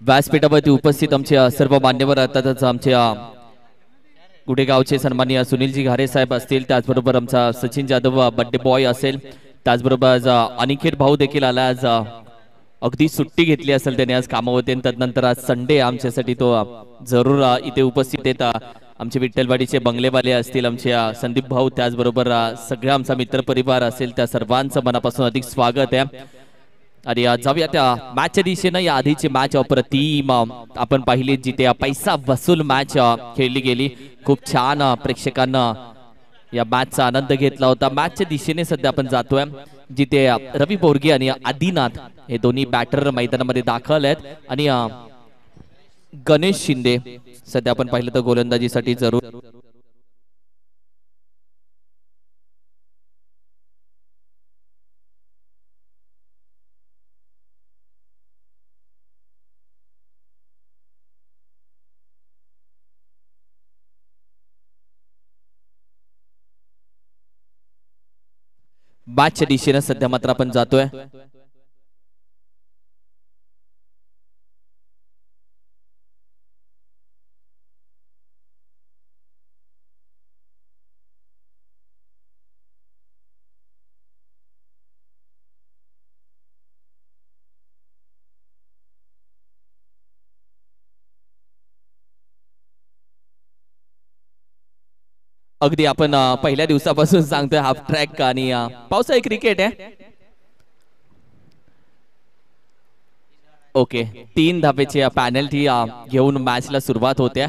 व्यासपीठावरती उपस्थित आमचे सर्व मान्यवर अर्थातच आमचे गुडेगावचे सन्माननीय सुनीलजी घारे साहेब असतील, त्याचबरोबर आमचा सचिन जाधव बड्डे बॉय असेल, त्याचबरोबर आज अनिकेत भाऊ देखील आला. आज अगदी सुट्टी घेतली असेल त्याने आज कामावरती, तदनंतर आज संडे आमच्यासाठी तो जरूर इथे उपस्थित आहेत. आमचे विठ्ठलवाडीचे बंगलेवाले असतील, आमचे संदीप भाऊ, त्याचबरोबर सगळा आमचा मित्रपरिवार असेल, त्या सर्वांचं मनापासून अधिक स्वागत आहे. आणि जाऊया त्या मॅचच्या दिशेनं. या आधीची मॅच अप्रतिम आपण पाहिली, जिथे पैसा वसूल मॅच खेळली गेली. खूप छान प्रेक्षकांना या मॅचचा आनंद घेतला होता. मॅचच्या दिशेने सध्या आपण जातोय, जिथे रवी बोरगे आणि आदिनाथ हे दोन्ही बॅटर मैदानामध्ये दाखल आहेत. आणि गणेश शिंदे सध्या आपण पाहिलं तर गोलंदाजीसाठी जरूर मॅचच्या दिशेनं सध्या मात्र आपण जातोय. अगदी आपण पहिल्या दिवसापासून सांगतोय हाफ ट्रॅक आणि पावसाळी क्रिकेट आहे. ओके, 3 धावेची पॅनल्टी घेऊन मॅचला सुरुवात होते.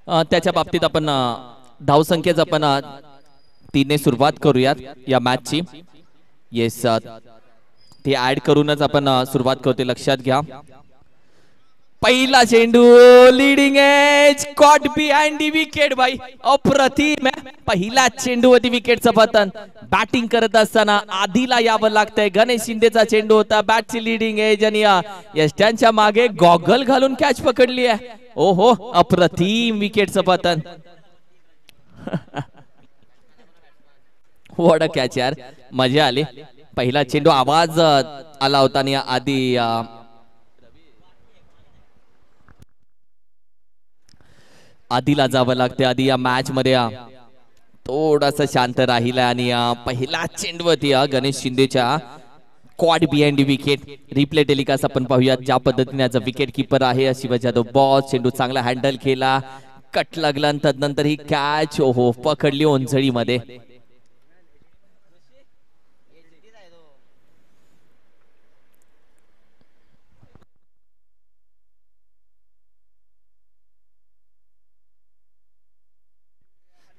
त्याच्या बाबतीत आपण धावसंख्येच आपण 3 ने सुरुवात करूयात या मॅचची. येस, ते ऍड करूनच आपण सुरुवात करतोय, लक्षात घ्या. पहिला चेंडू leading edge caught behind the wicket. भाई अप्रतिम आहे. पहिला चेंडू होती विकेटचं पतन. बॅटिंग करत असताना आधीला यावं लागतंय. गणेश शिंदेचा चेंडू होता, बॅटची लीडिंग एज आणि यष्ट्यांच्या मागे गॉगल घालून कॅच पकडली आहे. ओहो, अप्रतिम विकेटचं पतन. व्हॉट अ कॅच यार, मजा आली. पहिला चेंडू आवाज आला होता आणि आधी आधीला जावं लागते. आधी या मॅच मध्ये थोडासा शांत राहिला आणि पहिला चेंडू होती गणेश शिंदेच्या caught behind wicket. Replay telecast आपण पाहूयात ज्या पद्धतीने आज विकेट किपर आहे शिवाजी जाधव बॉस. चेंडू चांगला हँडल केला, कट लागला, तदनंतर ही कॅच ओहो पकडली ओंजळीमध्ये.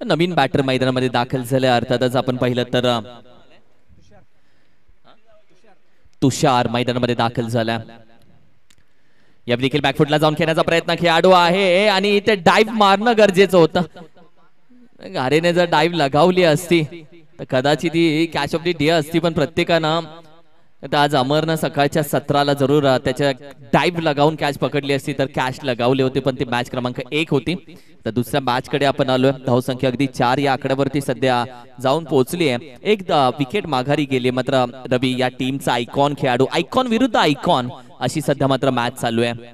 नवीन बॅटर मैदानामध्ये दाखल झाले. अर्थातच आपण पाहिलं तर तुषार मैदानामध्ये दाखल झाला. या देखील बॅकफुटला जाऊन खेळण्याचा प्रयत्न खेळाडू आहे आणि इथे डाईव्ह मारणं गरजेचं होतं. घारेने जर डाईव्ह लगावली असती तर कदाचित ही कॅच ऑफ दी डे असती. पण प्रत्येकानं आज अमरनं सकाळच्या 17ला जरूर त्याच्या डाईव्ह लगावून कॅच पकडली असती तर कॅच लगावले होते, पण ती मॅच क्रमांक 1 होती. तर दुसऱ्या मॅच कडे आपण आलोय. धावसंख्या अगदी 4 या आकड्यावरती सध्या जाऊन पोहोचली आहे. एक विकेट माघारी गेली. मात्र रवी या टीमचा आयकॉन खेळाडू, आयकॉन विरुद्ध आयकॉन अशी सध्या मात्र मॅच चालू आहे.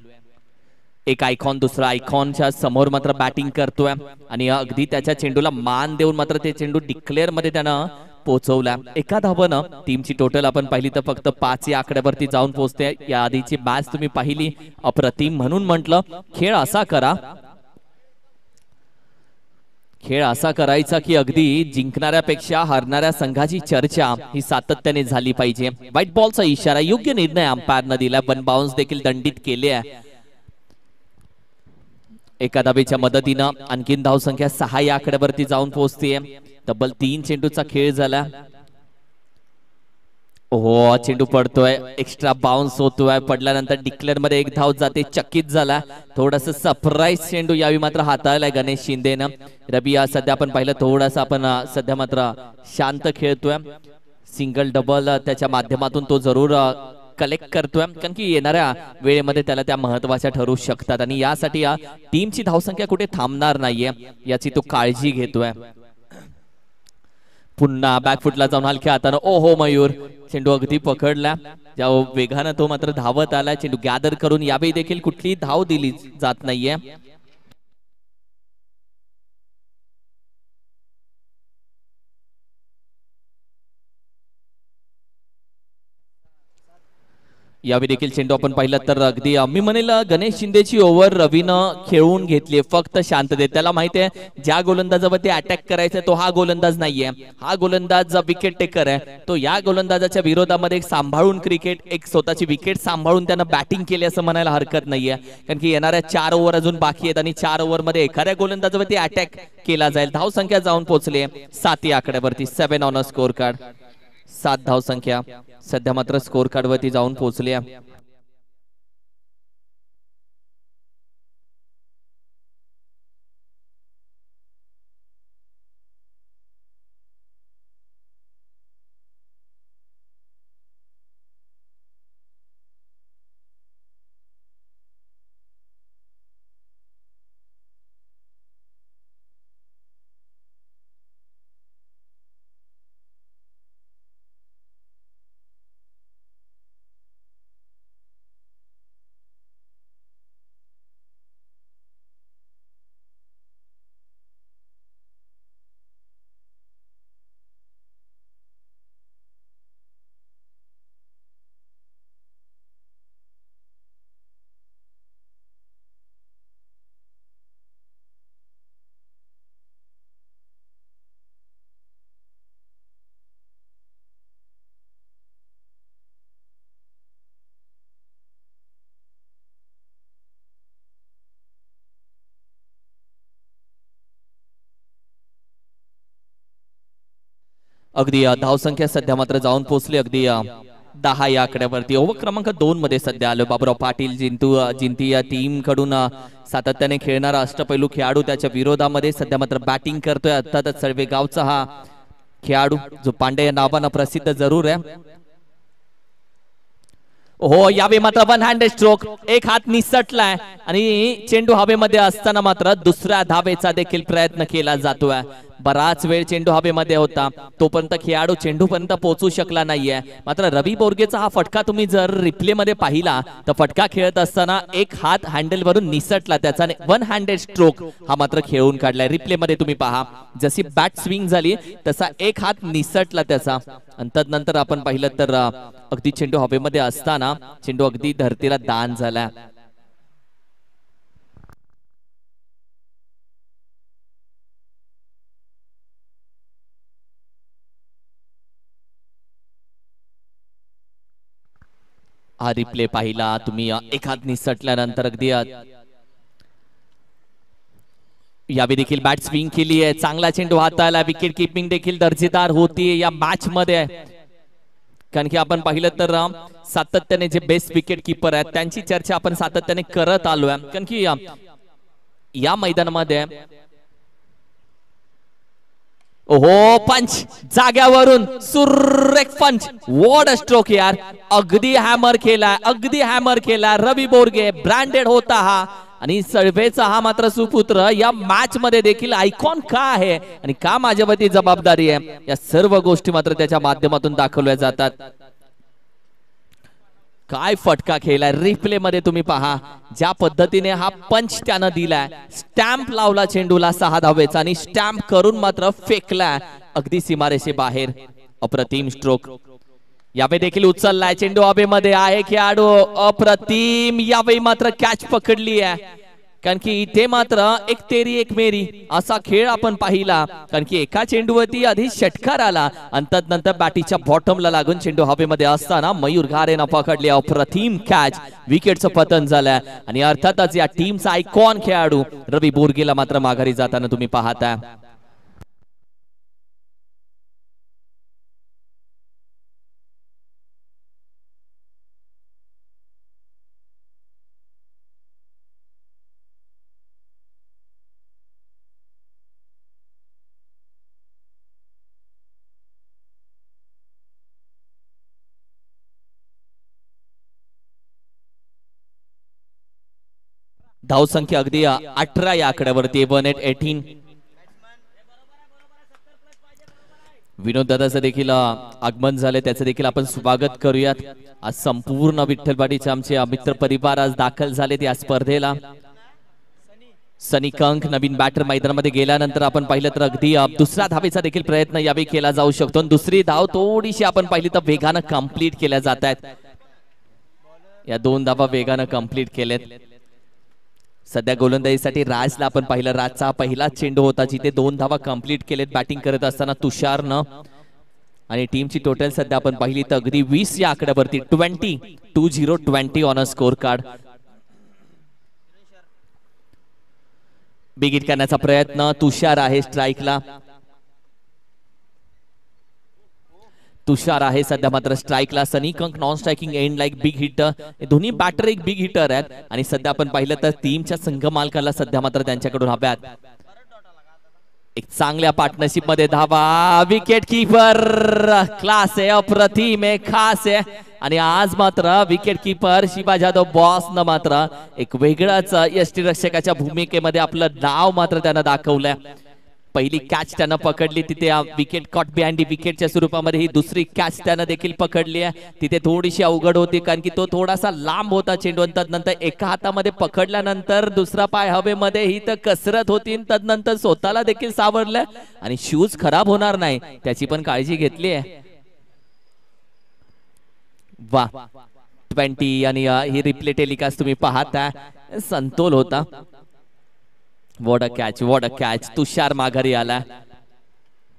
एक आयकॉन दुसरा आयकॉनच्या समोर मात्र बॅटिंग करतोय आणि अगदी त्याच्या चेंडूला मान देऊन मात्र ते चेंडू डिक्लेअर मध्ये त्यानं पोहोचवला. एका धावानं टीमची टोटल आपण पाहिली तर फक्त 5 या आकड्यावरती जाऊन पोहोचते. या आधीची मॅच तुम्ही पाहिली, अप्रतिम. म्हणून म्हटलं खेळ असा करा, खेळ असा करायचा की अगदी जिंकणाऱ्यापेक्षा हरणाऱ्या संघाची चर्चा ही सातत्याने झाली पाहिजे. व्हाईट बॉलचा इशारा, योग्य निर्णय अंपायरनं दिला. 1 बाउन्स देखील दंडित केले आहे. एका धावेच्या मदतीनं आणखीन धावसंख्या 6 या आकड्यावरती जाऊन पोहोचते. तब्बल 3 चेंडूचा खेळ झाला. ओहो, चेंडू पडतोय, एक्स्ट्रा बाउन्स होतोय. पडल्यानंतर डिक्लेअर मध्ये 1 धाव जाते. चकित झाला. थोडस सरप्राईज चेंडू यावी मात्र हाताळलाय गणेश शिंदेनं. रवी सध्या आपण पाहिलं थोडासा आपण सध्या मात्र शांत खेळतोय. सिंगल डबल त्याच्या माध्यमातून तो जरूर कलेक्ट करतोय, कारण की येणाऱ्या वेळेमध्ये त्याला त्या महत्वाच्या ठरू शकतात आणि यासाठी या टीमची धावसंख्या कुठे थांबणार नाहीये याची तो काळजी घेतोय. पुन्हा बॅकफुटला जाऊन हलक्या हातानं ओहो मयूर चेंडू अगदी पकडला, ज्या वेगानं तो मात्र धावत आला. चेंडू गॅदर करून यावेळी देखील कुठली धाव दिली जात नाहीये. यावेळी देखील चेंडू आपण पाहिलं तर अगदी मी म्हणेल गणेश शिंदेची ओव्हर रवीनं खेळून घेतली. फक्त शांततेत. त्याला माहिती आहे ज्या गोलंदाजावरती अटॅक करायचा तो हा गोलंदाज नाहीये. हा गोलंदाज विकेट टेकर आहे. तो या गोलंदाजाच्या विरोधामध्ये सांभाळून क्रिकेट एक स्वतःची विकेट सांभाळून त्यानं बॅटिंग केली असं म्हणायला हरकत नाहीये. कारण की येणाऱ्या 4 ओव्हर अजून बाकी आहेत आणि 4 ओव्हरमध्ये एखाद्या गोलंदाजावरती अटॅक केला जाईल. धाव संख्या जाऊन पोहोचली 7 या आकड्यावरती. 7 ऑन अ स्कोर कार्ड. 7 धाव संख्या सध्या मात्र स्कोर कार्ड वरती जाऊन पोहोचली आहे. अगदी धावसंख्या सध्या मात्र जाऊन पोहोचली अगदी 10 या आकड्यावरती. ओव्हर क्रमांक 2 मध्ये सध्या आलो. बाबुराव पाटील जिंती या टीम कडून सातत्याने खेळणारा अष्टपैलू खेळाडू त्याच्या विरोधामध्ये सध्या मात्र बॅटिंग करतोय. अर्थातच सळवे गावचा हा खेळाडू जो पांडे या नावानं प्रसिद्ध जरूर आहे. हो यावेळी मात्र वन हँडेड स्ट्रोक. एक हात निसटलाय आणि चेंडू हवेमध्ये असताना मात्र दुसऱ्या धावेचा देखील प्रयत्न केला जातोय. बराच वेळ चेंडू हवेमध्ये होता तोपर्यंत खेळाडू चेंडू पर्यंत पोहोचू शकला नाहीये. मात्र रवी बोरगेचा हा फटका तुम्ही जर रिप्ले मध्ये पाहिला तर फटका खेळत असताना एक हात हँडल वरून निसटला त्याचा. वन हँडेड स्ट्रोक हा मात्र खेळून काढलाय. रिप्ले मध्ये तुम्ही पहा जशी बॅट स्विंग झाली तसा एक हात निसटला त्याचा. नंतर आपण पाहिलं तर अगदी चेंडू हवेमध्ये असताना चेंडू अगदी धरतीला दान झाला. हा रिप्ले पाहिला तुम्ही एखाद निसटल्यानंतर अगदी यावेळी देखील बॅट स्विंग केली आहे. चांगला चेंडू हाताला. विकेट किपिंग देखील दर्जेदार होती या मॅच मध्ये. कारण की आपण पाहिलं तर सातत्याने जे बेस्ट विकेट किपर आहेत त्यांची चर्चा आपण सातत्याने करत आलोय. कारण की या मैदानामध्ये ओहो पंच जाग्यावरून सुरेख पंच. वॉट अ स्ट्रोक यार. अगदी हॅमर केला. अगदी हॅमर केला. रवी बोरगे ब्रँडेड होता हा आणि सळवेचा हा मात्र सुपुत्र या मॅच मध्ये देखील आयकॉन का आहे आणि का माझ्यावरती जबाबदारी आहे या सर्व गोष्टी मात्र त्याच्या माध्यमातून दाखवल्या जातात. काय फटका खेळलाय. रिप्ले मध्ये तुम्ही पहा ज्या पद्धतीने हा पंच त्यानं दिलाय. स्टॅम्प लावला चेंडूला 6 धावेचा आणि स्टॅम्प करून मात्र फेकला अगदी सीमारेषे बाहेर. अप्रतिम स्ट्रोक. यावेळी देखील उचललाय चेंडू हवेमध्ये आहे खेळाडू. अप्रतिम. यावेळी मात्र कॅच पकडली आहे. कारण की इथे मात्र एक तेरी एक मेरी असा खेळ आपण पाहिला. कारण की एका चेंडूवरती आधी षटकार आला आणि नंतर बॅटीच्या बॉटमला लागून चेंडू हवेमध्ये असताना मयूर घारेनं पकडले. अप्रतिम कॅच. विकेटचं पतन झालंय आणि अर्थातच या टीमचा आयकॉन खेळाडू रवी बोरगेला मात्र माघारी जाताना तुम्ही पाहता. धाव संख्या अगदी 18 या आकड्यावरती. 18. विनोद दादाचं देखील आगमन झाले, त्याचं देखील आपण स्वागत करूयात। आज संपूर्ण विठ्ठलवाडीचे आमचे मित्र परिवार आज दाखल झालेत या स्पर्धेला। सनी कंक नवीन बॅटर मैदानामध्ये गेल्यानंतर आपण पाहिलं तर अगदी दुसऱ्या धावेचा देखील प्रयत्न यावेळी केला जाऊ शकतो। दुसरी धाव थोडीशी आपण पाहिली तर वेगानं कंप्लीट केल्या जात आहेत। या 2 धावा वेगानं कंप्लीट केलेत। सध्या गोलंदाजीसाठी राजला आपण पाहिलं, राजचा पहिला चेंडू होता जिथे 2 धावा कंप्लीट केलेत बॅटिंग करत असताना तुषारनं। आणि टीमची टोटल सध्या आपण पाहिली तर अगदी 20 या आकड्यावरती 20 on a score card. Big hit करण्याचा प्रयत्न, तुषार आहे स्ट्राइकला, तुषार आहे सध्या मात्र स्ट्राइकला। Sunny Kank non striking end like big hitter, दोन्ही बॅटर एक बिग हिटर आहेत। आणि सध्या आपण पाहिलं तर टीमच्या संघ मालकाला सध्या मात्र त्यांच्याकडून हव्यात एक चांगल्या पार्टनरशिप मध्ये धावा। विकेट कीपर क्लास आहे, अप्रतिम आहे, खास आहे। आणि आज मात्र wicket keeper Shiva Jadhav boss न मात्र एक वेगळाच यष्टीरक्षकाच्या भूमिकेमध्ये आपलं नाव मात्र त्यानं दाखवलंय। पहिली कॅच त्यानं पकडली तिथे विकेट कॉट बिहाइंड विकेटच्या स्वरूपामध्ये ही दुसरी कॅच त्यानं देखील पकडली आहे। तिथे थोडीशी अवघड होती कारण की तो थोडासा लांब होता चेंडू, तदनंतर एका हातामध्ये पकडल्यानंतर दुसरा पाय हवेमध्ये ही तर कसरत होती, तदनंतर स्वतःला देखील सावरलं आणि शूज खराब होणार नाही त्याची पण काळजी घेतली आहे। वा 20 आणि ही रिप्ले टेलिकास्ट तुम्ही पाहता, संतोल होता। वॉट अ कॅच, तुषार माघारी आला,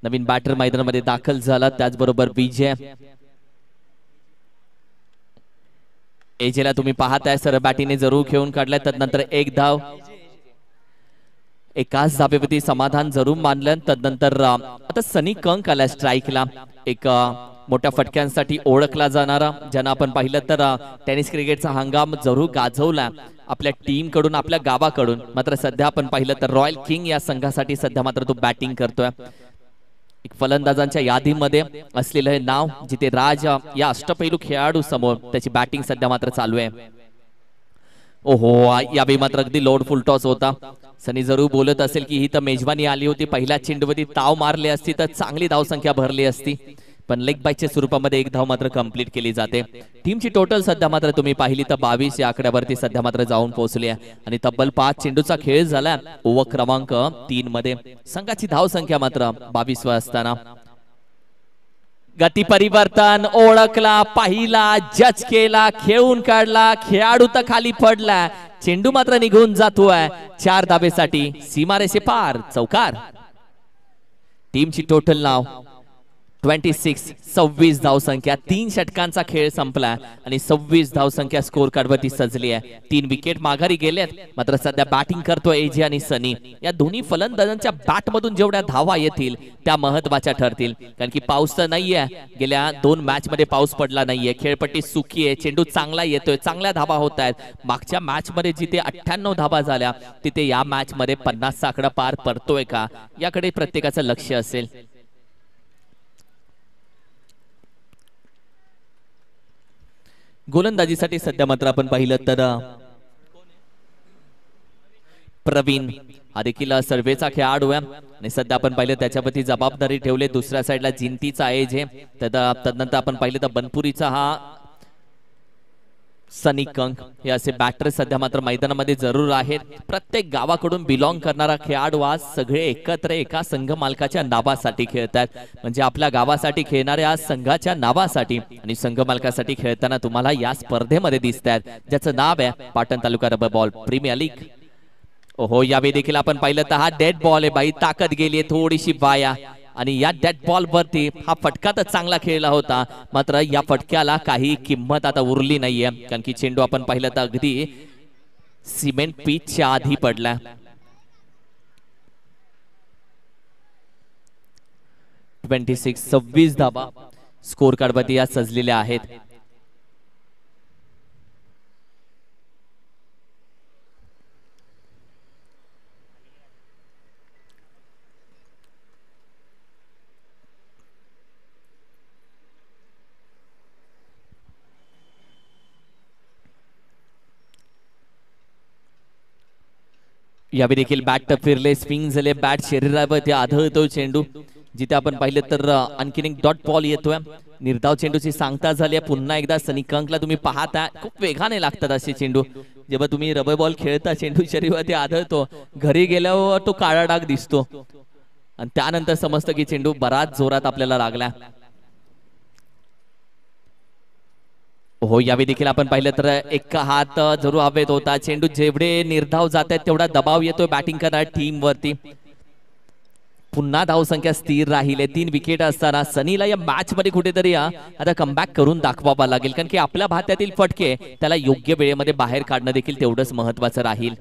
नवीन बॅटर मैदानामध्ये दाखल झाला। त्याचबरोबर विजय एजेला तुम्ही पाहताय सरळ बॅटीने जरूर खेळून काढलाय, तदनंतर एक धाव, एकाच धावेवरती समाधान जरूर मानलं। तदनंतर आता सनी कंक आला स्ट्राइकला, एक मोठ्या फटक्यांसाठी ओळखला जाणारा, ज्यांना आपण पाहिलं तर टेनिस क्रिकेटचा हंगाम जरूर गाजवला आपल्या टीम कडून, आपल्या गावाकडून। मात्र सध्या आपण पाहिलं तर रॉयल किंग या संघासाठी सध्या मात्र तो बॅटिंग करतोय। एक फलंदाजांच्या यादीमध्ये असलेलं हे नाव, जिथे राज या अष्टपैलू खेळाडू समोर त्याची बॅटिंग सध्या मात्र चालू आहे। ओहो, यावेळी मात्र अगदी लोड फुल टॉस होता। सनी जरूर बोलत असेल की ही तर मेजबानी आली होती, पहिल्या चेंडूवरती ताव मारली असती तर चांगली धावसंख्या भरली असती, पण लेग बायच्या स्वरूपामध्ये एक धाव मात्र कंप्लीट केली जाते। टीमची टोटल सध्या मात्र तुम्ही पाहिली तर 22 या आकड्यावरती सध्या मात्र जाऊन पोहोचली आहे। आणि तब्बल 5 चेंडूचा खेळ झाला ओव्हर क्रमांक 3 मध्ये। संघाची धाव संख्या मात्र 22 वर असताना गती परिवर्तन ओळखला, पाहिला, जज केला, खेळून काढला, खेळाडू तर खाली पडला, चेंडू मात्र निघून जातोय 4 धावेसाठी सीमारेषे पार, चौकार। टीमची टोटल नाव 26 धावसंख्या, 3 षटकांचा खेळ संपला आणि 26 धावसंख्या स्कोर कार्डवरती सजली आहे। 3 विकेट माघारी गेलेत, मात्र सध्या बॅटिंग करतोय एजे आणि सनी। या दोन्ही फलंदाजांच्या बॅट मधून जेवढ्या धावा येतील त्या महत्वाच्या ठरतील, कारण की पाऊस तर नाहीये, गेल्या 2 मॅच मध्ये पाऊस पडला नाहीये, खेळपट्टी सुकी आहे, चेंडू चांगला येतोय, चांगल्या धावा होत आहेत। मागच्या मॅच मध्ये जिथे 98 धावा झाल्या तिथे या मॅच मध्ये 50 चा आकडा पार पडतोय का याकडे प्रत्येकाचं लक्ष असेल। गोलंदाजीसाठी सध्या मात्र आपण पाहिलं तर प्रवीण हा देखील सर्वेचा खेळाडू आहे आणि सध्या आपण पाहिलं त्याच्यावरती जबाबदारी ठेवले। दुसऱ्या साईडला जिंतीचा एज आहे, तदनंतर आपण पाहिलं तर बनपुरीचा हा सनी कंक, हे असे बॅटर सध्या मात्र मैदानामध्ये जरूर आहेत। प्रत्येक गावाकडून बिलॉंग करणारा खेळाडू आज सगळे एकत्र एका संघ मालकाच्या नावासाठी खेळतात, म्हणजे आपल्या गावासाठी खेळणाऱ्या आज संघाच्या नावासाठी आणि संघ मालकासाठी खेळताना तुम्हाला या स्पर्धेमध्ये दिसतात, ज्याचं नाव आहे पाटण तालुका रबर बॉल प्रीमियर लीग। ओहो, यावेळी देखील आपण पाहिलं तर हा डेड बॉल आहे बाई, ताकद गेली थोडीशी वाया आणि या डेड बॉल वरती हा फटका तर चांगला खेळला होता, मात्र या फटक्याला काही किंमत आता उरली नाहीये, कारण की चेंडू आपण पाहिलं तर अगदी सिमेंट पिचच्या आधी पडला। 26 धावा स्कोर कार्ड वरती या सजलेल्या आहेत। यावेळी देखील बॅट फिरले, स्विंग झाले, बॅट शरीरावरती आदळतो चेंडू, जिथे आपण पाहिलं तर आणखीन एक डॉट बॉल येतोय. निर्धाव चेंडूची सांगता झाली आहे. पुन्हा एकदा सनी कंकला तुम्ही पाहता, खूप वेगाने लागतात असे चेंडू. जेव्हा तुम्ही रबर बॉल खेळता चेंडू शरीरावरती आदळतो, घरी गेल्यावर तो काळा डाग दिसतो आणि त्यानंतर समजतं की चेंडू बराच जोरात आपल्याला लागला. हो, यावेळी देखील आपण पाहिलं तर एक हात जरूर हवेत होता. चेंडू जेवढे निर्धाव जात आहेत तेवढा दबाव येतोय बॅटिंग करणाऱ्या टीम वरती. पुन्हा धावसंख्या स्थिर राहिले. 3 विकेट असताना सनीला या मॅच मध्ये कुठेतरी आता कमबॅक करून दाखवावा लागेल, कारण की आपल्या भात्यातील फटके त्याला योग्य वेळेमध्ये बाहेर काढणं देखील तेवढंच महत्वाचं राहील.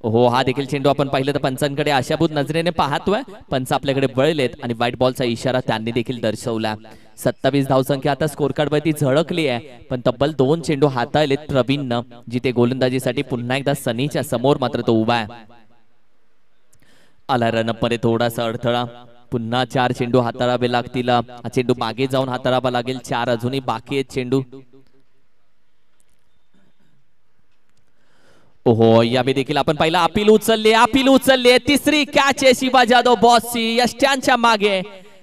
हो, हा देखील चेंडू आपण पाहिलं तर पंचांकडे आशाभूत नजरेने पाहतोय. पंच आपल्याकडे वळलेत आणि व्हाईट बॉलचा इशारा त्यांनी देखील दर्शवला. 27 धावसंख्या आता स्कोर कार्ड वरती झळकली आहे, पण तब्बल 2 चेंडू हाताळलेत प्रवीणनं, जिथे गोलंदाजीसाठी पुन्हा एकदा सनीच्या समोर मात्र तो उभा आहे. आला रनअप मध्ये थोडासा अडथळा. पुन्हा 4 चेंडू हाताळावे लागतील. हा चेंडू मागे जाऊन हाताळावा लागेल. 4 अजूनही बाकी आहेत चेंडू. ओहो, यावेळी देखील आपण पाहिलं अपील उचलले. तिसरी कॅच आहे शिवा जाधव बॉसची यष्ट्यांच्या मागे,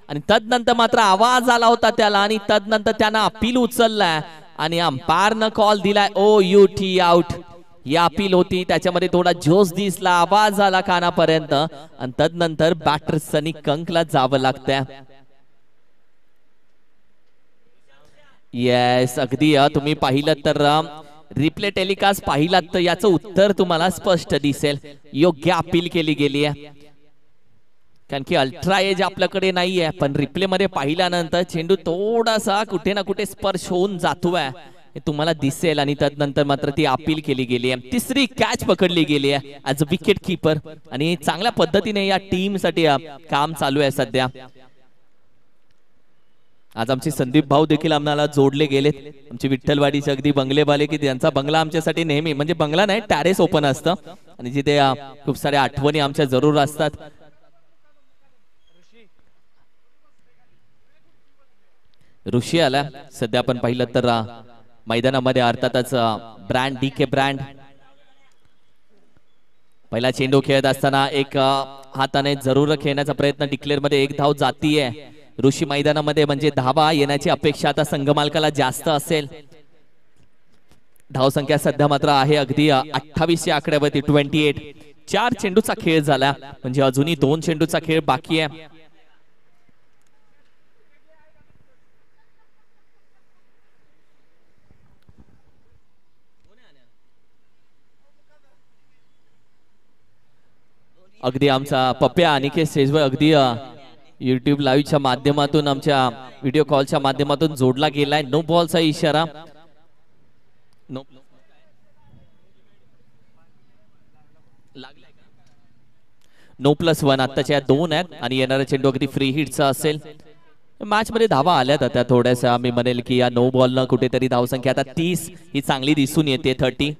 आणि तदनंतर मात्र आवाज आला होता त्याला, आणि तदनंतर त्यानं अपील उचललाय आणि अंपायरनं कॉल दिलाय OUT आउट. ही अपील होती, त्याच्यामध्ये थोडा जोश दिसला, आवाज आला कानापर्यंत, आणि तदनंतर बॅटर सनी कंकला जावं लागतंय. येस, अगदी तुम्ही पाहिलं तर रिप्ले टेलिकास्ट पाहिलात तर याचं उत्तर तुम्हाला स्पष्ट दिसेल. योग्य अपील केली गेली आहे, कारण की अल्ट्रा एज आपल्याकडे नाहीये, पण रिप्ले मध्ये पाहिल्यानंतर चेंडू थोडासा कुठे ना कुठे स्पर्श होऊन जातोय हे तुम्हाला दिसेल, आणि त्यानंतर मात्र ती अपील केली गेली आहे. तिसरी कॅच पकडली गेली आहे ऍज अ विकेट कीपर, आणि चांगल्या पद्धतीने या टीम साठी काम चालू आहे सध्या. आज आमचे संदीप भाऊ देखील आम्हाला जोडले गेलेत. आमची विठ्ठलवाडीचे अगदी बंगलेवाले, की त्यांचा बंगला आमच्यासाठी नेहमी, म्हणजे बंगला नाही, टॅरेस ओपन असतं, आणि जिथे खूप साऱ्या आठवणी आमच्या जरूर असतात. ऋषी आला सध्या आपण पाहिलं तर मैदानामध्ये, अर्थातच ब्रँड DK ब्रँड. पहिला चेंडू खेळत असताना एक हाताने जरूर खेळण्याचा प्रयत्न, डिक्लेअर मध्ये 1 धाव जातीये ऋषी मैदानामध्ये, म्हणजे धावा येण्याची अपेक्षा आता संघ मालकाला जास्त असेल. धावसंख्या सध्या मात्र आहे अगदी 28 आकड्यावरती 28. 4 चेंडूचा खेळ झाला, म्हणजे अजूनही 2 चेंडूचा खेळ बाकी आहे. अगदी आमचा पप्प्या अनिकेत स्टेजवर अगदी YouTube लाईव्हच्या माध्यमातून, आमच्या व्हिडिओ कॉलच्या माध्यमातून जोडला गेलाय. नो बॉलचा इशारा. नो +1 आत्ताच्या 2 आहेत, आणि येणारा चेंडू अगदी फ्री हिटचा असेल. मॅच मध्ये धावा आल्यात आता थोड्याशा, मी म्हणेल की या नो बॉल न कुठेतरी धावसंख्या आता 30 ही चांगली दिसून येते. 30.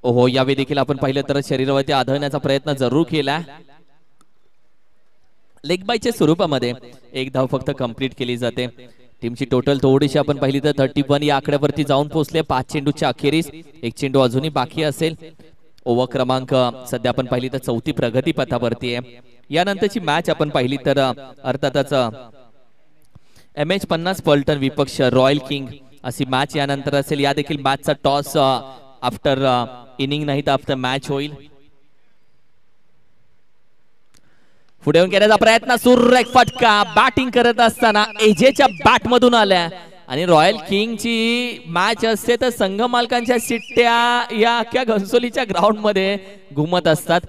ओहो, यावेळी देखील आपण पाहिलं तर शरीरावरती आदळण्याचा प्रयत्न जरूर केला. लेग बायच्या स्वरूपामध्ये 1 धाव फक्त कंप्लीट केली जाते. टीमची टोटल थोडीशी आपण पाहिली तर 31 या आकड्यावरती जाऊन पोहोचले 5 चेंडूच्या अखेरीस. 1 चेंडू अजूनही बाकी असेल. ओव्हर क्रमांक सध्या आपण पाहिली तर 4थी प्रगती पथावरती आहे. यानंतरची मॅच आपण पाहिली तर अर्थातच MH50 पलटन विपक्ष रॉयल किंग अशी मॅच यानंतर असेल. या देखील मॅचचा टॉस आफ्टर इनिंग नाही तर आफ्टर मॅच होईल. पुढे येऊन घेण्याचा प्रयत्न, सुरेख फटका बॅटिंग करत असताना एजेच्या बॅट मधून आल्या, आणि रॉयल किंगची मॅच असते तर संघ मालकांच्या शिट्ट्या या अख्ख्या घनसोलीच्या ग्राउंड मध्ये घुमत असतात.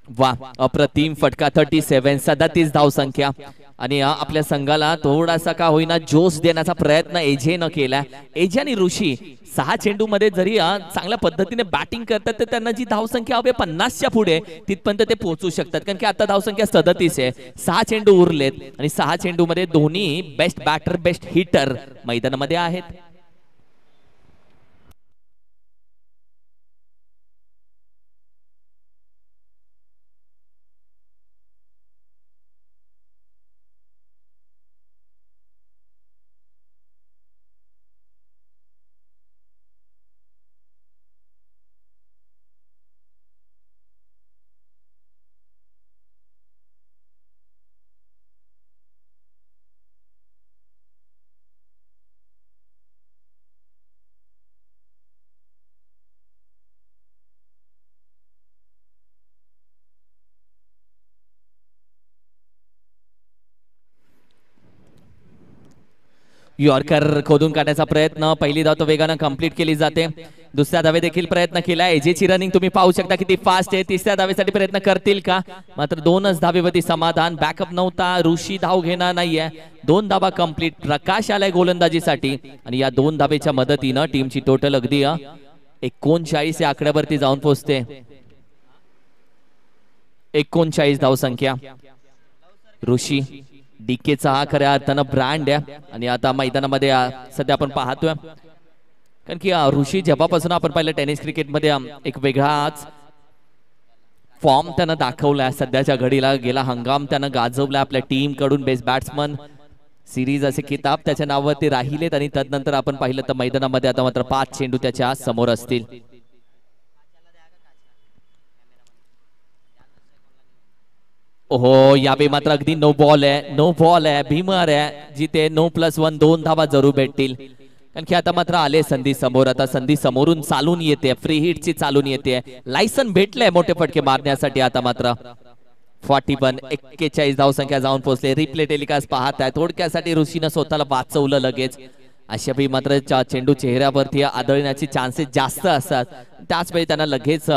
वा, अप्रतिम फटका. 37 37 धाव संख्या, आणि आपल्या संघाला थोडासा का होईना जोश देण्याचा प्रयत्न एजे न केला. एजे आणि ऋषी 6 चेंडू मध्ये जरी चांगल्या पद्धतीने बॅटिंग करतात तर त्यांना जी धावसंख्या हवी 50च्या पुढे तिथपर्यंत ते पोहोचू शकतात, कारण की आता धावसंख्या 37 आहे. 6 चेंडू उरलेत, आणि 6 चेंडू मध्ये दोन्ही बेस्ट बॅटर बेस्ट हिटर मैदानामध्ये आहेत. यॉर्कर खोदून काढण्याचा प्रयत्न, पहिली धाव तो वेगानं कंप्लीट केली जाते. दुसऱ्या धावे देखील प्रयत्न केला. एजेची रनिंग तुम्ही पाहू शकता किती फास्ट आहे. तिसऱ्या धावेसाठी प्रयत्न करतील का? मात्र 2च धावेवरती समाधान. बॅकअप नव्हता. ऋषी धाव घेणार नाहीये. 2 धावा कंप्लीट. प्रकाश आलाय गोलंदाजीसाठी आणि या 2 धावेच्या मदतीनं टीमची टोटल अगदी 39 या आकड्यावरती जाऊन पोहोचते. 39 धाव संख्या. ऋषी डीकेचा हा खऱ्या अर्थानं ब्रँड आहे आणि आता मैदानामध्ये सध्या आपण पाहतोय कारण की ऋषी जेव्हापासून आपण पाहिलं टेनिस क्रिकेटमध्ये एक वेगळाच फॉर्म त्यानं दाखवलाय. सध्याच्या घडीला गेला हंगाम त्यानं गाजवला. आपल्या टीम कडून बेस्ट बॅट्समन सिरीज असे किताब त्याच्या नावावरती राहिलेत आणि त्यानंतर आपण पाहिलं तर मैदानामध्ये आता मात्र 5 चेंडू त्याच्या समोर असतील. ओहो, यावेळी मात्र अगदी नो बॉल आहे. भीमर आहे जिथे 9+1 2 धावा जरूर भेटतील. कारण की आता मात्र आले संधी समोर. आता संधी समोरून चालून येते. फ्री हिटची चालून येते. लायसन भेटलंय मोठे फटके मारण्यासाठी. आता मात्र 41 धाव संख्या जाऊन पोहोचले. रिप्ले टेलिकास्ट पाहत आहे. थोडक्यासाठी ऋषीनं स्वतःला वाचवलं लगेच. अशा वेळी मात्र चेंडू चेहऱ्यावरती आदळण्याचे चान्सेस जास्त असतात. त्याच वेळी त्यांना लगेच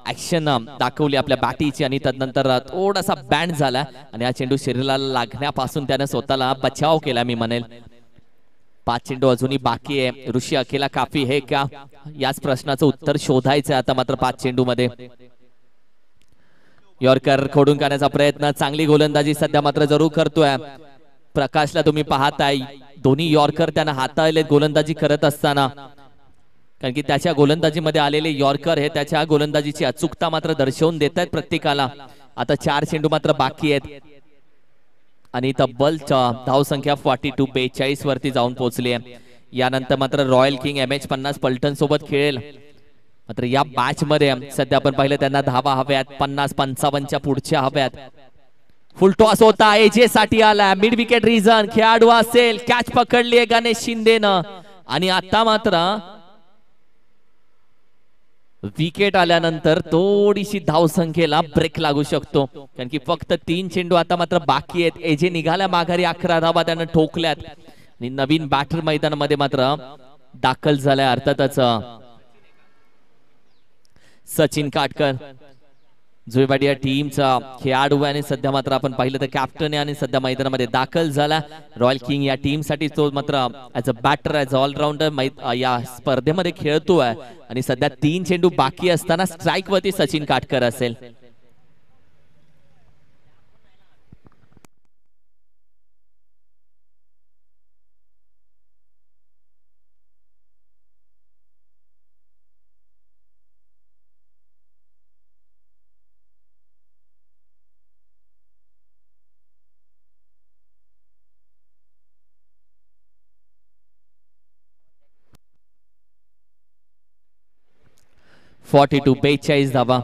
ऍक्शन दाखवली आपल्या बॅटीची आणि त्यानंतर थोडासा बँड झाला आणि हा चेंडू शरीराला लागण्यापासून त्याने स्वतःला बचाव केला मी म्हणेल. 5 चेंडू अजूनही बाकी आहे. ऋषी अकेला काफी है का? याच प्रश्नाचं उत्तर शोधायचं आता मात्र 5 चेंडू मध्ये. यॉर्कर खोडून काढण्याचा प्रयत्न. चांगली गोलंदाजी सध्या मात्र जरूर करतोय. प्रकाशला तुम्ही पाहताय दोन्ही यॉर्कर त्यानं हाताळले गोलंदाजी करत असताना. कारण की त्याच्या गोलंदाजीमध्ये आलेले यॉर्कर हे त्याच्या गोलंदाजीची अचूकता मात्र दर्शवून देत आहेत प्रत्येकाला. आता 4 चेंडू मात्र बाकी आहेत आणि तब्बल धाव संख्या 42 वरती जाऊन पोहोचली आहे. यानंतर मात्र रॉयल किंग MH50 पलटण सोबत खेळेल. मात्र या मॅच मध्ये सध्या आपण पाहिलं त्यांना धावा हव्यात 50-55च्या पुढच्या हव्यात. फुल टॉस होता. एजे साठी आला. मिड विकेट रिझन खेळाडू असेल. कॅच पकडली आहे गणेश शिंदेनं आणि आता मात्र विकेट आल्यानंतर थोडीशी धावसंख्येला ब्रेक लागू शकतो. कारण की फक्त 3 चेंडू आता मात्र बाकी आहेत. एजे निघाल्या माघारी. 11 धावा त्यानं ठोकल्यात आणि नवीन बॅटर मैदानामध्ये मात्र दाखल झालाय. अर्थातच सचिन काटकर जुईवाडी या टीमचा खेळाडू आणि सध्या मात्र आपण पाहिलं तर कॅप्टन आहे आणि सध्या मैदानामध्ये दाखल झाला. रॉयल किंग या टीम साठी तो मात्र as a batter as allrounder या स्पर्धेमध्ये खेळतोय आणि सध्या 3 चेंडू बाकी असताना स्ट्राईक वरती सचिन काटकर असेल. .42 42 धावा.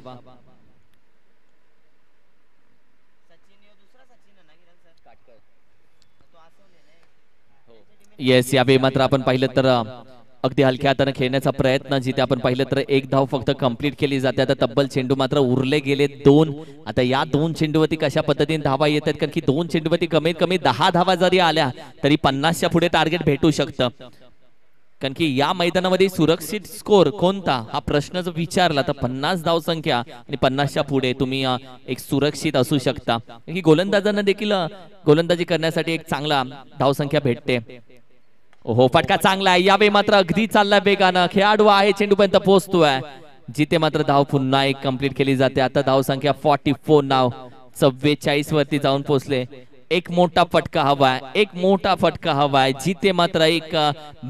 येस, यावेळी मात्र आपण पाहिलं तर अगदी हलक्या हाताने खेळण्याचा प्रयत्न जिथे आपण पाहिलं तर 1 धाव फक्त कंप्लीट केली जाते. आता तब्बल चेंडू मात्र उरले गेले 2. आता या 2 चेंडूवरती कशा पद्धतीने धावा येतात कारण की 2 चेंडूवरती कमीत कमी 10 धावा जरी आल्या तरी 50च्या पुढे टार्गेट भेटू शकतं. कारण की या मैदानामध्ये सुरक्षित स्कोर कोणता हा प्रश्न जर विचारला तर 50 धाव संख्या आणि 50च्या पुढे तुम्ही एक सुरक्षित असू शकता. की गोलंदाजांना देखील गोलंदाजी करण्यासाठी एक चांगला धाव संख्या भेटते. ओहो, फटका चांगला आहे. यावेळी मात्र अगदी चाललाय वेगानं. खेळाडू आहे चेंडू पर्यंत पोहोचतोय जिथे मात्र धाव पुन्हा एक कंप्लीट केली जाते. आता धाव संख्या 44 नाव 44 वरती जाऊन पोहोचले. एक मोठा फटका हवाय. एक मोठा फटका हवाय जिथे मात्र एक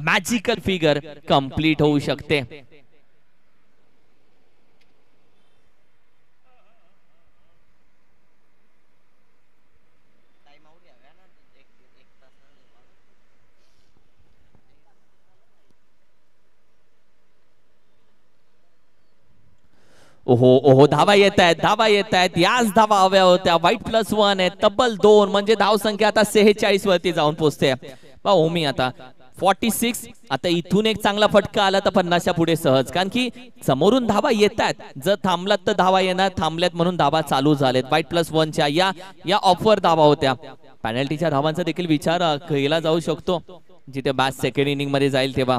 मॅजिकल फिगर कंप्लीट होऊ शकते. ओहो ओहो, धावा येत आहेत. धावा येत आहेत. याच धावा हव्या होत्या. वाईट +1 आहे. तब्बल 2 म्हणजे धाव संख्या आता 46 वरती जाऊन पोहोचते. ओमी आता 46. आता इथून एक चांगला फटका आला तर 50च्या पुढे सहज. कारण की समोरून धावा येत आहेत. जर थांबलात तर धावा येणार. थांबल्यात म्हणून धावा चालू झालेत. वाईट +1च्या या ऑफर धावा होत्या. पेनल्टीच्या धावांचा देखील विचार केला जाऊ शकतो. जिथे बॅस सेकंड इनिंग मध्ये जाईल तेव्हा.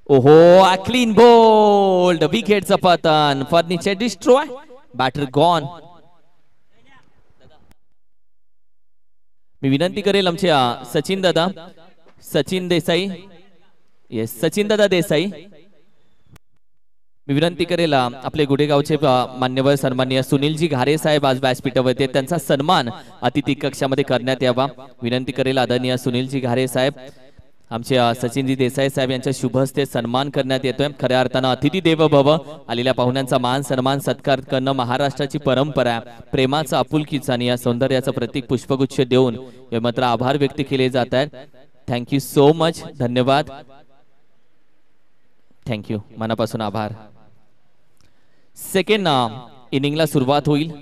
ओहो, क्लीन बोल्ड, विकेटचं पतन, फर्निचर डिस्ट्रॉय, बॅटर गॉन. मी विनंती करेल आमच्या सचिन दादा, सचिन देसाई, येस सचिन दादा देसाई, मी विनंती करेल आपले गुडेगावचे मान्यवर सन्माननीय सुनीलजी घारे साहेब आज व्यासपीठावरती, त्यांचा सन्मान अतिथी कक्षामध्ये करण्यात यावा. विनंती करेल आदरणीय सुनीलजी घारे साहेब, आमचे सचिनजी देसाई साहेब यांच्या शुभ हस्ते सन्मान करण्यात येतोय. खऱ्या अर्थानं अतिथी देव भव, आलेल्या पाहुण्यांचा मान सन्मान सत्कार करणं महाराष्ट्राची परंपरा आहे. प्रेमाचं, आपुलकीचं आणि या सौंदर्याचं प्रतीक पुष्पगुच्छ देऊन हे मात्र आभार व्यक्त केले जात आहेत. थँक्यू सो मच, धन्यवाद, थँक्यू, मनापासून आभार. सेकंड इनिंगला सुरुवात होईल.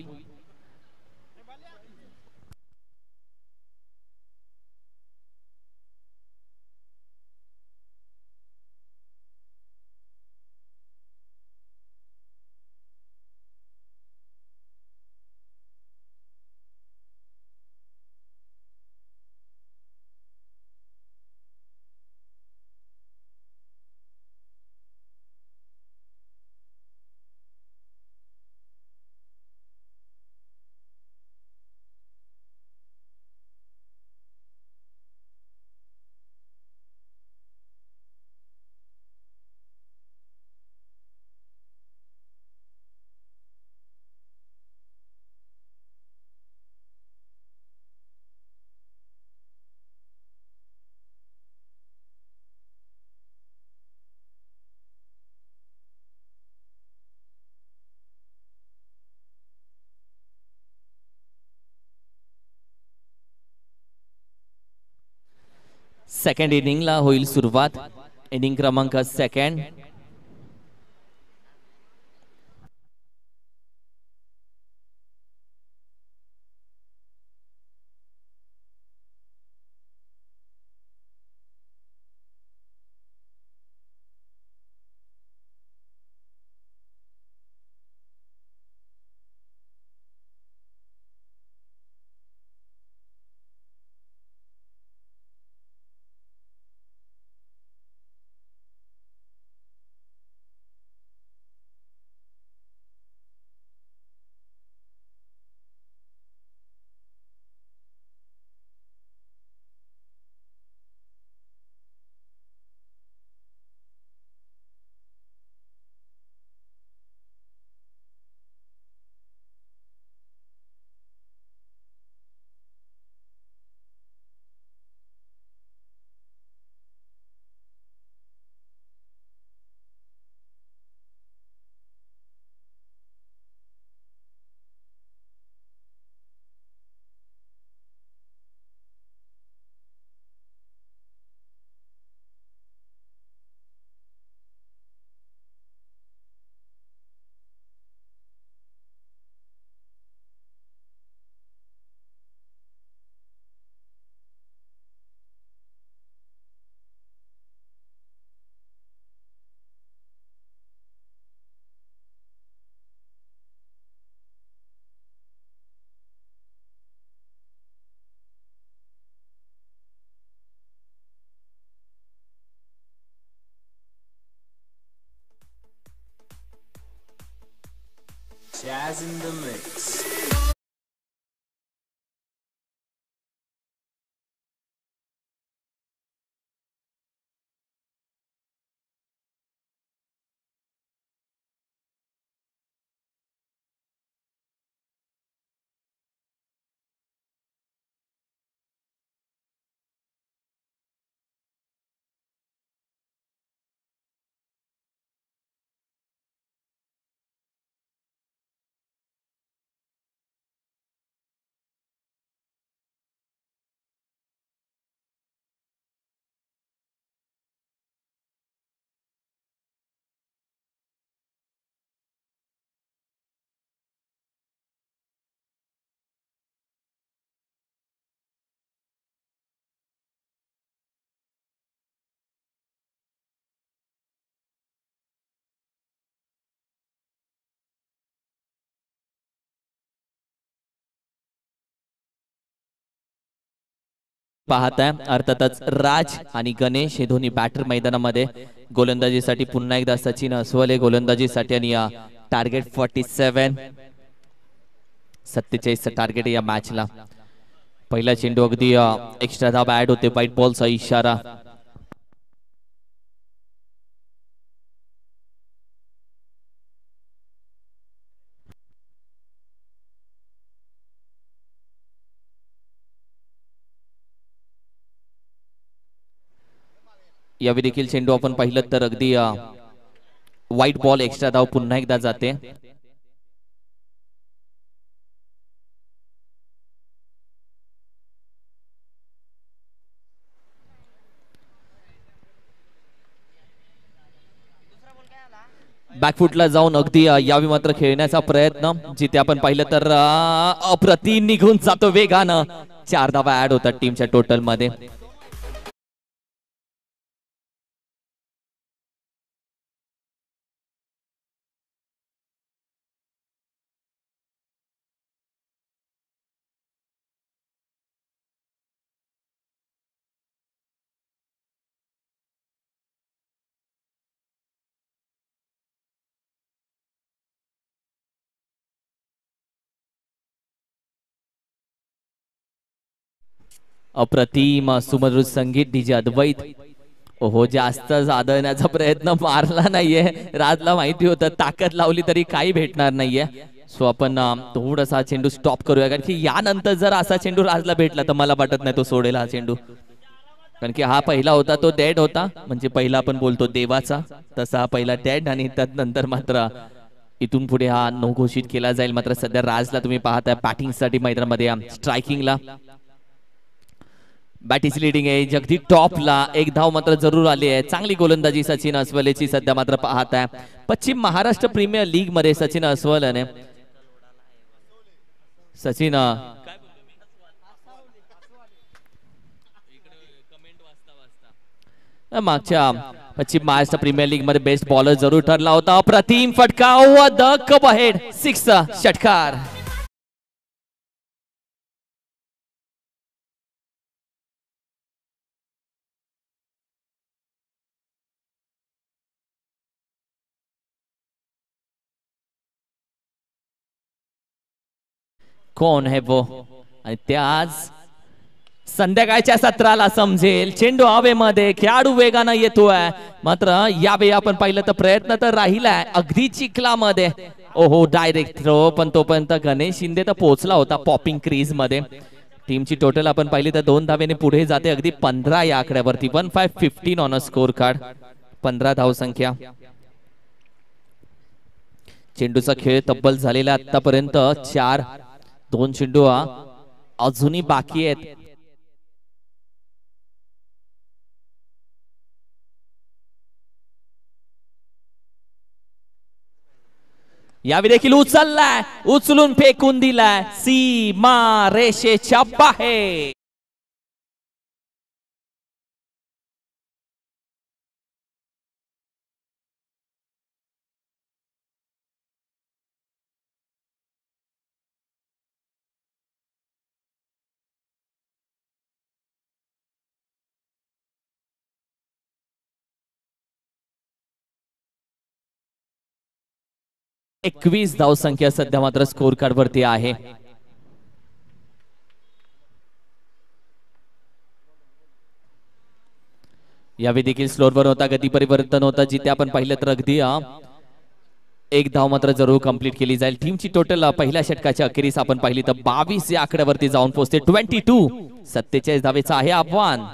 सेकंड इनिंगला होईल सुरुवात. इनिंग क्रमांक second. Jazz in the mix. पाहताय अर्थातच राज आणि गणेश हे दोन्ही बॅटर मैदानामध्ये गोलंदाजीसाठी पुन्हा एकदा सचिन अस्वले गोलंदाजीसाठी आणि टार्गेट 47 टार्गेट या मॅचला. पहिला चेंडू अगदी एक्स्ट्रा धाव ऍड होते, व्हाईट बॉलचा इशारा. यावेळी देखील चेंडू आपण पाहिलं तर अगदी व्हाईट बॉल एक्स्ट्रा धाव पुन्हा एकदा जाते. बॅकफुटला जाऊन अगदी यावी मात्र खेळण्याचा प्रयत्न, जिथे आपण पाहिलं तर अप्रतिम निघून जातो वेगानं. 4 धावा ऍड होतात टीमच्या टोटल मध्ये. अप्रतिम सुमधुर संगीत डीजे अद्वैत. ओहो, जास्त जादवण्याचा प्रयत्न मारला नाहीये. राजला माहिती होतं ताकद लावली तरी काही भेटणार नाहीये. सो आपण थोडासा चेंडू स्टॉप करूया, कारण की यानंतर जर असा चेंडू राजला भेटला तर मला वाटत नाही तो सोडेल हा चेंडू. कारण की हा पहिला होता तो डेड होता, म्हणजे पहिला आपण बोलतो देवाचा, तसा हा पहिला डेड. आणि त्यानंतर मात्र इथून पुढे हा नो घोषित केला जाईल. मात्र सध्या राजला तुम्ही पाहताय बॅटिंगसाठी मैदानामध्ये, स्ट्रायकिंगला बॅटिंग लिडिंग आहे. जगदी टॉपला एक धाव मात्र जरूर आली आहे. चांगली गोलंदाजी सचिन अस्वलेची सध्या मात्र पाहताय. पश्चिम महाराष्ट्र प्रीमियर लीग मध्ये सचिन अस्वलने सचिन मागच्या पश्चिम महाराष्ट्र प्रीमियर लीग मध्ये बेस्ट बॉलर जरूर ठरला होता. अप्रतिम फटका ओव्हर द कप हेड 6 षटकार. कोण है वो, आणि ते आज संध्याकाळच्या सत्राला समजेल. चेंडू हवेमध्ये, खेळाडू वेगानं येतोय. मात्र यावेळी आपण पाहिलं तर प्रयत्न तर राहिलाय अगदी चिखलामध्ये. ओहो, डायरेक्ट थ्रो, पण तोपर्यंत गणेश शिंदे तर पोहोचला होता पॉपिंग क्रीज मध्ये. टीमची टोटल आपण पाहिली तर 2 धावेने पुढे जाते अगदी 15 या आकड्यावरती. 15-15 ऑन अ स्कोर कार्ड, 15 धाव संख्या. चेंडूचा खेळ तब्बल झालेला आतापर्यंत 4. 2 चेंडू अजूनही बाकी आहेत. यावेळी देखील उचललाय, उचलून फेकून दिलाय सीमा रेषेच्या बाहेर. एकवीस धाव संख्या सध्या मात्र स्कोर कार्ड वरती आहे. यावेळी देखील स्लोअर होता, गती परिवर्तन होता, जिथे आपण पाहिलं तर अगदी एक धाव मात्र जरूर कंप्लीट केली जाईल. टीमची टोटल पहिल्या षटकाच्या अखेरीस आपण पाहिली तर 22 या आकड्यावरती जाऊन पोहोचते. 22 47 धावेचा आहे आव्हान.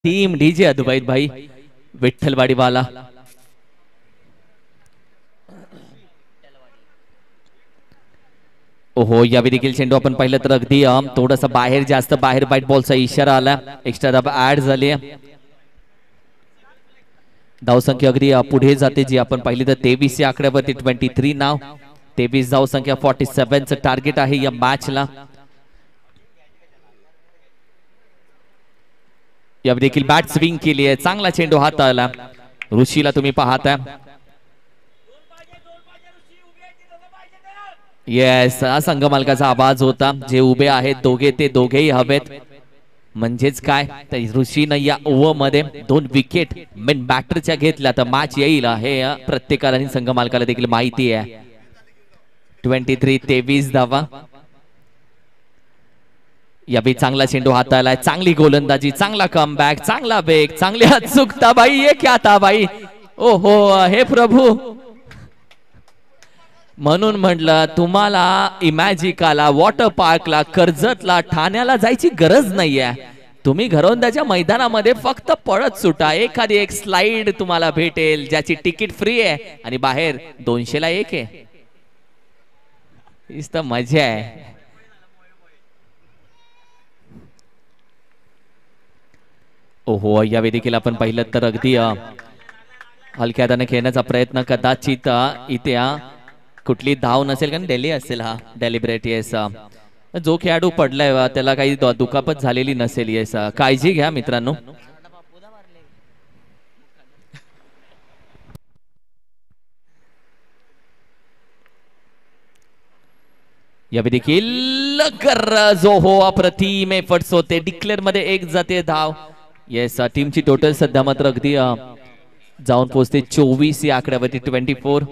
टीम डीजे अद्वैत भाई विठ्ठलवाडी वाला. ओहो, यावेळी देखील चेंडू आपण पाहिलं तर अगदी थोडस बाहेर, जास्त बाहेर बाईट बॉलचा इशारा आला. एक्स्ट्रा धाव ऍड झाली. धावसंख्या अगदी पुढे जाते, जी आपण पाहिली तर 23 या आकड्यावरती 23 नाव. 23 धावसंख्या, 47चं टार्गेट आहे या मॅचला. यावेळी देखील बॅट स्विंग केली आहे, चांगला चेंडू हाताळला. ऋषीला तुम्ही पाहताय. येस, संघ मालकाचा आवाज होता. जे उभे आहेत दोघे, ते दोघेही हवेत. म्हणजेच काय, तर ऋषीनं या ओव्हर मध्ये 2 विकेट मेन बॅटरच्या घेतल्या तर मॅच येईल हे प्रत्येकाला आणि संघ मालकाला देखील माहिती आहे. 23 धावा. यावेळी चांगला चेंडू हाताळलाय, चांगली गोलंदाजी, चांगला कमबॅक, चांगला वेग, चांगली अचूकता. बाई ये क्या था बाई. ओहो, हे प्रभू. म्हणून म्हटलं तुम्हाला इमॅजिकाला, वॉटर पार्कला, कर्जतला, ठाण्याला जायची गरज नाहीये. तुम्ही घरोंदाच्या मैदानामध्ये फक्त पळत सुटा. एखादी एक स्लाइड तुम्हाला भेटेल ज्याची तिकीट फ्री आहे आणि बाहेर 200 ला 1 आहे. हीच तर मजा आहे. ओहो, यावेळी देखील आपण पाहिलं तर अगदी हलक्या हाताने खेळण्याचा प्रयत्न, कदाचित इथे कुठली धाव नसेल, कारण दिल्ली असेल. हा डेलिब्रेट. येस, जो खेळाडू पडलाय त्याला काही दुखापत झालेली नसेल. येस, काळजी घ्या मित्रांनो. यावेळी देखील जो हो अप्रतिम एफर्ट्स होते. डिक्लेअर मध्ये 1 जाते धाव. येस, टीमची टोटल सध्या मात्र अगदी जाऊन पोहोचते 24 या आकड्यावरती 24.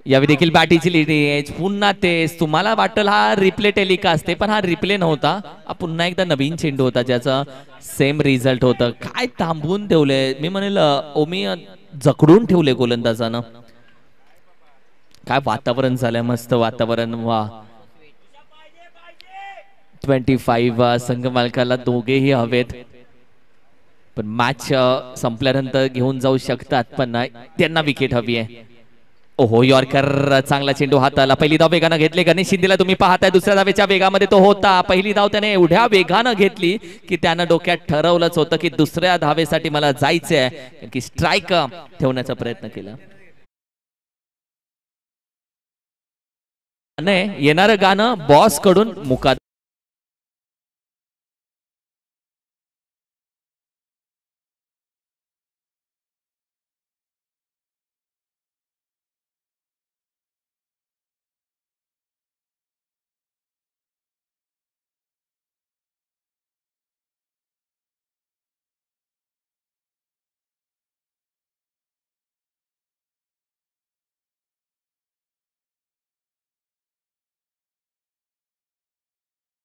यावेळी देखील बॅटीची लीड. पुन्हा तेच, तुम्हाला वाटेल हा रिप्ले टेलिकास्ट आहे, पण हा रिप्ले नव्हता. हा पुन्हा एकदा नवीन चेंडू होता ज्याचा सेम रिझल्ट होता. काय थांबवून ठेवले, मी म्हणेल ओमी जकडून ठेवले गोलंदाजानं. काय वातावरण झालंय, मस्त वातावरण. वा, 25 संघ मालकाला दोघेही हवेत, पण मॅच संपल्यानंतर घेऊन जाऊ शकतात, पण त्यांना विकेट हवी आहे. ओहो, यॉर्कर, चांगला चेंडू हाताला. पहिली धाव वेगानं घेतली गणेश शिंदेला तुम्ही पाहताय. दुसऱ्या धावेच्या वेगामध्ये तो होता. पहिली धाव त्याने एवढ्या वेगानं घेतली की त्यानं डोक्यात ठरवलंच होतं की दुसऱ्या धावेसाठी मला जायचंय, की स्ट्राईक ठेवण्याचा प्रयत्न केला. येणारं गाणं बॉस कडून मुकाद.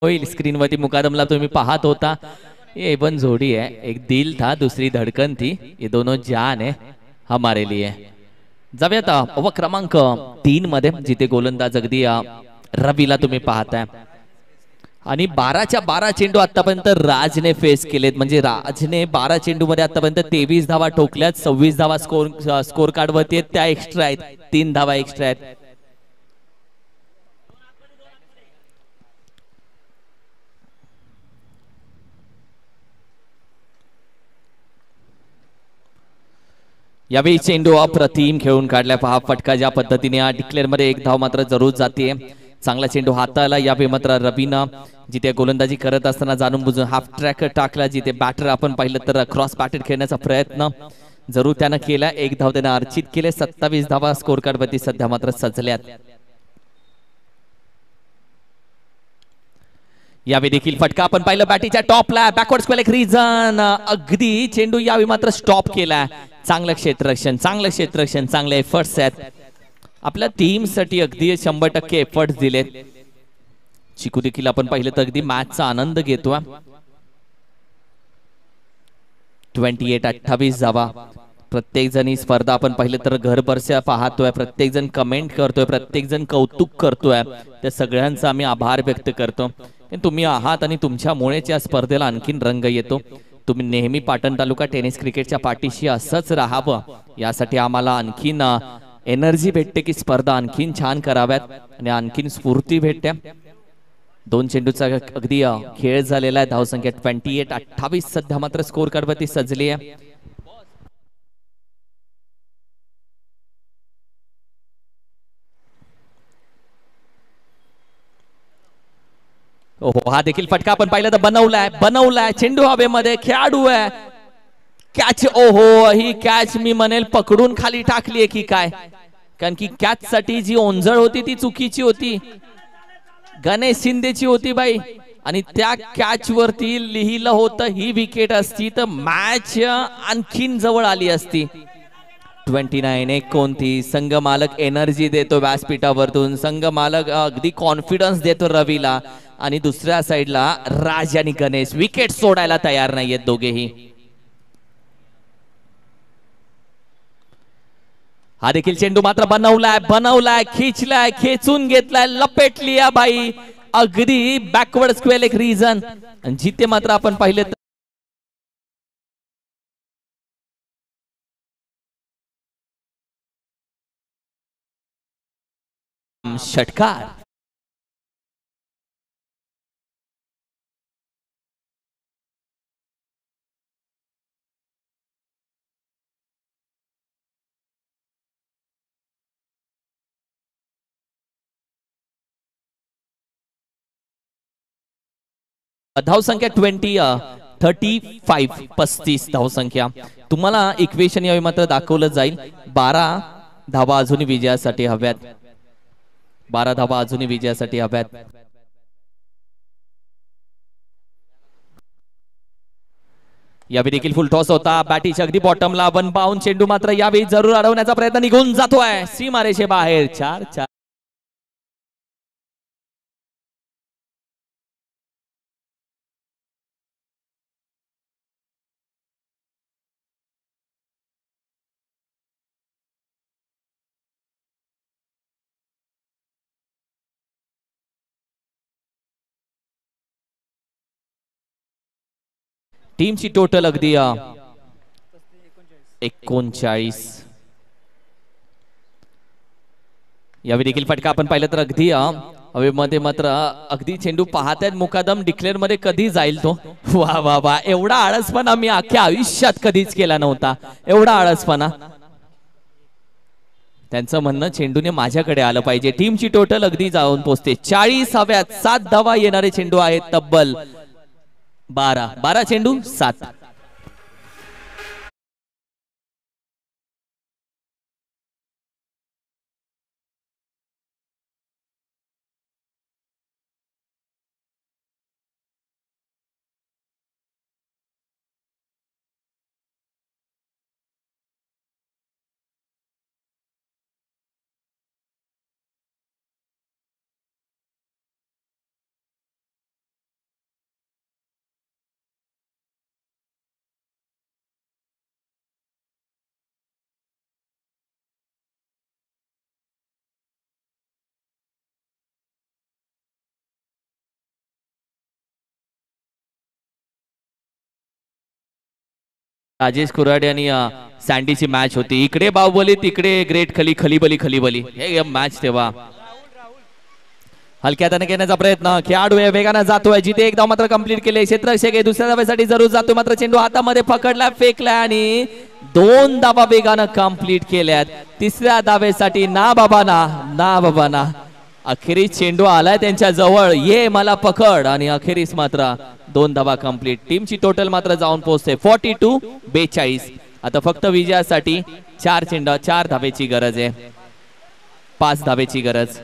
होईल. स्क्रीनवरती मुकादमला तुम्ही पाहत होता. ये पण जोड़ी है, एक दिल था दूसरी धड़कन थी, ये दोनों जान है हमारे लिए. जाऊयात ओव्हर क्रमांक 3 मध्ये, जिथे गोलंदाज अगदी रवीला तुम्ही पाहताय. आणि 12च्या 12 चेंडू आतापर्यंत राजने फेस केलेत. म्हणजे राजने 12 चेंडू मध्ये आतापर्यंत 23 धावा ठोकल्यात. 26 धावा स्कोर कार्ड वरती आहेत, त्या एक्स्ट्रा आहेत. 3 धावा एक्स्ट्रा आहेत. यावेळी चेंडू अप्रतिम खेळून काढलाय. पहा फटका ज्या पद्धतीने डिक्लेअर मध्ये 1 धाव मात्र जरूर जाते. चांगला चेंडू हाताला. यावेळी मात्र रवीनं जिथे गोलंदाजी करत असताना जाणून बुजून हाफ ट्रॅक टाकला. जिथे बॅटर आपण पाहिलं तर क्रॉस बॅटर खेळण्याचा प्रयत्न जरूर त्यानं केला. 1 धाव त्यानं अर्चित केले. 27 धावा स्कोर कार्ड वरती सध्या मात्र सजल्यात. यावेळी देखील फटका आपण पाहिलं बॅटीच्या टॉपला. बॅकवर्ड स्क्वेअर एक रिझन. अगदी चेंडू यावेळी मात्र स्टॉप केला. चांगलं क्षेत्ररक्षण, चांगलं क्षेत्ररक्षण, चांगले एफर्ट्स आहेत. आपल्या टीम साठी अगदी 100% एफर्ट्स दिलेत. चिकू देखील आपण पाहिलं तर अगदी मॅचचा आनंद घेतोय. 28-28 जावा. प्रत्येक जण ही स्पर्धा आपण पाहिलं तर घरबरच्या पाहतोय, प्रत्येक जण कमेंट करतोय, प्रत्येक जण कौतुक करतोय. त्या सगळ्यांचा आम्ही आभार व्यक्त करतो. तुम्ही आहात आणि तुमच्यामुळेच या स्पर्धेला आणखीन रंग येतो. तुम्ही नेहमी पाटण तालुका टेनिस क्रिकेटच्या पाठीशी असंच राहावं, यासाठी आम्हाला आणखीन एनर्जी भेटते की स्पर्धा आणखीन छान कराव्यात आणि आणखीन स्फूर्ती भेटते. 2 चेंडूचा अगदी खेळ झालेला आहे. धावसंख्या 28-28 सध्या मात्र स्कोर कार्डवरती सजली आहे. ओहो, हा देखील फटका आपण पाहिलं तर बनवलाय चेंडू हवेमध्ये, खेळाडू आहे, कॅच. ओहो, ही कॅच मी म्हणेल पकडून खाली टाकली की काय, कारण की कॅच साठी जी ओंजळ होती ती चुकीची होती, गणेश शिंदेची होती बाई. आणि त्या कॅच वरती लिहिलं होतं ही विकेट असती तर मॅच आणखीन जवळ आली असती. 29-29. संघ मालक एनर्जी देतो व्यासपीठावरतून, संघ मालक अगदी कॉन्फिडन्स देतो रवीला, आणि दुसऱ्या साइडला राज आणि गणेश विकेट सोडायला तयार नाहीयेत दोघेही. हा देखील चेंडू मात्र बनवलाय, खिचलाय, खेचून घेतलाय, लपेटली बाई, अगदी बॅकवर्ड स्क्वेअर एक रिझन. जिथे मात्र आपण पाहिले षटकार. धावसंख्या 35 धावसंख्या. तुम्हाला इक्वेशन यावेळी मात्र दाखवलं जाईल. 12 धावा अजूनही विजयासाठी हव्यात. 12 धावा अजूनही विजयासाठी हव्यात. यावेळी देखील फुल टॉस होता, बॅटीच्या अगदी बॉटमला. 1 बाउंड चेंडू मात्र यावेळी जरूर अडवण्याचा प्रयत्न निघून जातोय सीमारेषे बाहेर. 4-4. टीमची टोटल अगदी 39. यावेळी देखील फटका आपण पाहिलं तर अगदी हवेमध्ये मात्र अगदी चेंडू पाहतायत मुकादम डिक्लेअर मध्ये कधी जाईल तो. वा वा वा, एवढा आळसपणा मी अख्ख्या आयुष्यात कधीच केला नव्हता, एवढा आळसपणा. त्यांचं म्हणणं चेंडूने माझ्याकडे आलं पाहिजे. टीमची टोटल अगदी जाऊन पोहोचते 40 हव्यात. 7 धावा येणारे चेंडू आहेत तब्बल. 12 चेंडू 7. राजेश कुराडे आणि सँडीची मॅच होती. इकडे बाहुबली, तिकडे ग्रेट खलीबली. हे मॅच तेव्हा हलक्या हाताने घेण्याचा प्रयत्न. खेळाडू वेगाने जातोय, जिथे एक धाव मात्र कंप्लीट केले. क्षेत्ररक्षक दुसऱ्या धावेसाठी जरूर जातोय, मात्र चेंडू हातामध्ये पकडला, फेकला आणि 2 धावा वेगाने कंप्लीट केल्यात. तिसऱ्या धावेसाठी ना बाबा ना. अखेरीस चेंडू आलाय त्यांच्या जवळ, ये मला पकड, आणि अखेरीस मात्र 2 धावा कंप्लीट. टीमची टोटल मात्र जाऊन पोहोचते 42-42. आता फक्त विजयासाठी 4 धावेची गरज आहे, 5 धावेची गरज.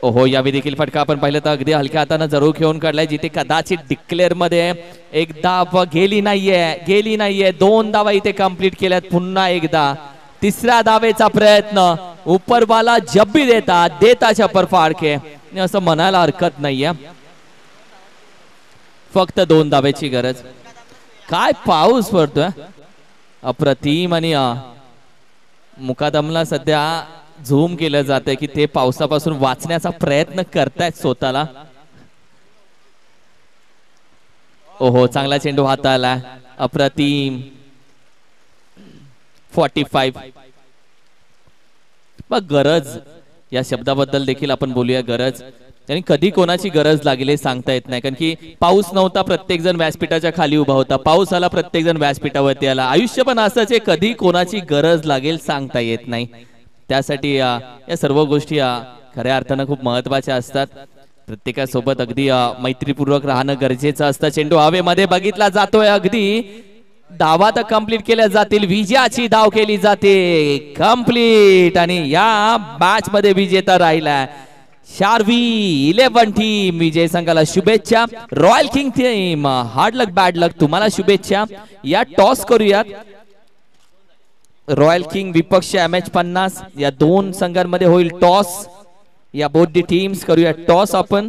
ओहो, यावेळी देखील फटका आपण पाहिलं तर अगदी हलक्या हाताने जरूर खेळून काढलाय, जिथे कदाचित डिक्लेअर मध्ये एक धाव गेली नाहीये. 2 धावा इथे कंप्लीट केल्यात. पुन्हा एकदा तिसऱ्या धावेचा प्रयत्न. उपरवाला जब भी देता छप्पर फाड़ के, असं म्हणायला हरकत नाहीये. फक्त 2 धावेची गरज. काय पाऊस पडतोय अप्रतिम. आणि मुकादमला सध्या झूम केलं जात की ते पावसापासून वाचण्याचा प्रयत्न करतायत स्वतःला. ओहो चांगला चेंडू हाताला. अप्रतिम. 45. बघ गरज या शब्दाबद्दल देखील आपण बोलूया. गरज आणि कधी कोणाची गरज लागेल हे सांगता येत नाही. कारण की पाऊस नव्हता, प्रत्येक जण व्यासपीठाच्या खाली उभा होता. पाऊस आला, प्रत्येक जण व्यासपीठावरती आला. आयुष्य पण असंच आहे, कधी कोणाची गरज लागेल सांगता येत नाही. त्यासाठी या सर्व गोष्टी खऱ्या अर्थानं खूप महत्वाच्या असतात. प्रत्येकासोबत अगदी मैत्रीपूर्वक राहणं गरजेचं असतं. चेंडू हवेमध्ये बघितला जातोय. अगदी धावा तर कंप्लीट केल्या जातील. विजयाची धाव केली जाते कंप्लीट. आणि या मॅच मध्ये विजेता राहिला शार्वी 11 टीम. विजय संघाला शुभेच्छा. रॉयल किंग टीम हार्ड लक बॅड लक, तुम्हाला शुभेच्छा. या टॉस करूयात. रॉयल किंग विपक्ष MH50 या दोन संघांमध्ये होईल टॉस. या बोथ दी टीम्स करूया टॉस आपण.